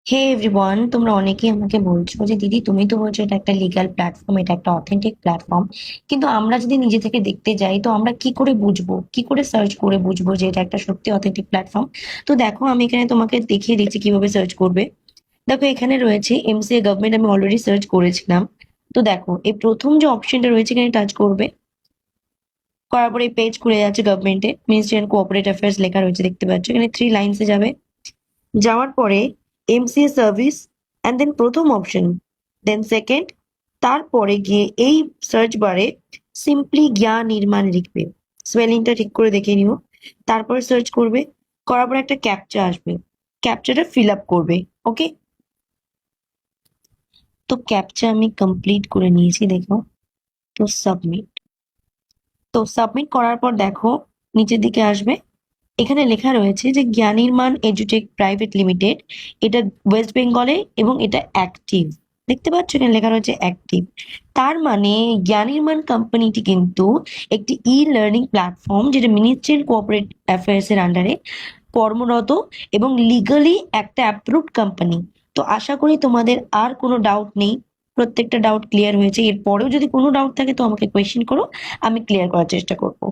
হে everyone, তোমরা অনেকেই আমাকে বলছো যে দিদি তুমি তো বলছো এটা একটা লিগ্যাল প্ল্যাটফর্ম, এটা একটা অথেন্টিক প্ল্যাটফর্ম। কিন্তু আমরা যদি নিজে থেকে দেখতে যাই তো আমরা কি করে বুঝবো, কি করে সার্চ করে বুঝবো যে এটা একটা সত্যি অথেন্টিক প্ল্যাটফর্ম? তো দেখো, আমি এখানে তোমাকে দেখিয়ে দিচ্ছি কিভাবে সার্চ করবে। দেখো, এখানে রয়েছে এমসিএ গভর্নমেন্ট, আমি অলরেডি সার্চ করেছিলাম। তো দেখো, এই প্রথম যে অপশনটা রয়েছে এখানে টাচ করবে। করার পরে এই পেজ খুলে যাচ্ছে, গভর্নমেন্টে মিনিস্ট্রি অ্যান্ড কোঅপারেট অ্যাফেয়ার্স লেখা রয়েছে, দেখতে পাচ্ছ। এখানে 3 লাইন্সে যাবে। যাওয়ার পরে এমসিএ সার্ভিস, অ্যান্ড দেন প্রথম অপশন, দেন সেকেন্ড, তারপরে গিয়ে এই সার্চ বারে সিম্পলি জ্ঞান নির্মাণ লিখবে। স্পেলিংটা ঠিক করে দেখে নিও। তারপরে সার্চ করবে। করার পর একটা ক্যাপচা আসবে, ক্যাপচাটা ফিল আপ করবে। ওকে, তো ক্যাপচা আমি কমপ্লিট করে নিয়েছি, দেখো। তো সাবমিট। তো সাবমিট করার পর দেখো, নিচের দিকে আসবে। এখানে লেখা রয়েছে যে জ্ঞানির্মাণ এডুটেক প্রাইভেট লিমিটেড, এটা ওয়েস্ট বেঙ্গলে এবং এটা অ্যাক্টিভ। দেখতে পাচ্ছ এখানে লেখা রয়েছে অ্যাক্টিভ। তার মানে জ্ঞানির্মাণ কোম্পানিটি কিন্তু একটি ই লার্নিং প্ল্যাটফর্ম, যেটা মিনিস্ট্রি কোঅপারেট অ্যাফেয়ার্স এর আন্ডারে কর্মরত এবং লিগালি একটা অ্যাপ্রুভড কোম্পানি। তো আশা করি তোমাদের আর কোনো ডাউট নেই, প্রত্যেকটা ডাউট ক্লিয়ার হয়েছে। এরপরেও যদি কোনো ডাউট থাকে তো আমাকে কোয়েশ্চেন করো, আমি ক্লিয়ার করার চেষ্টা করবো।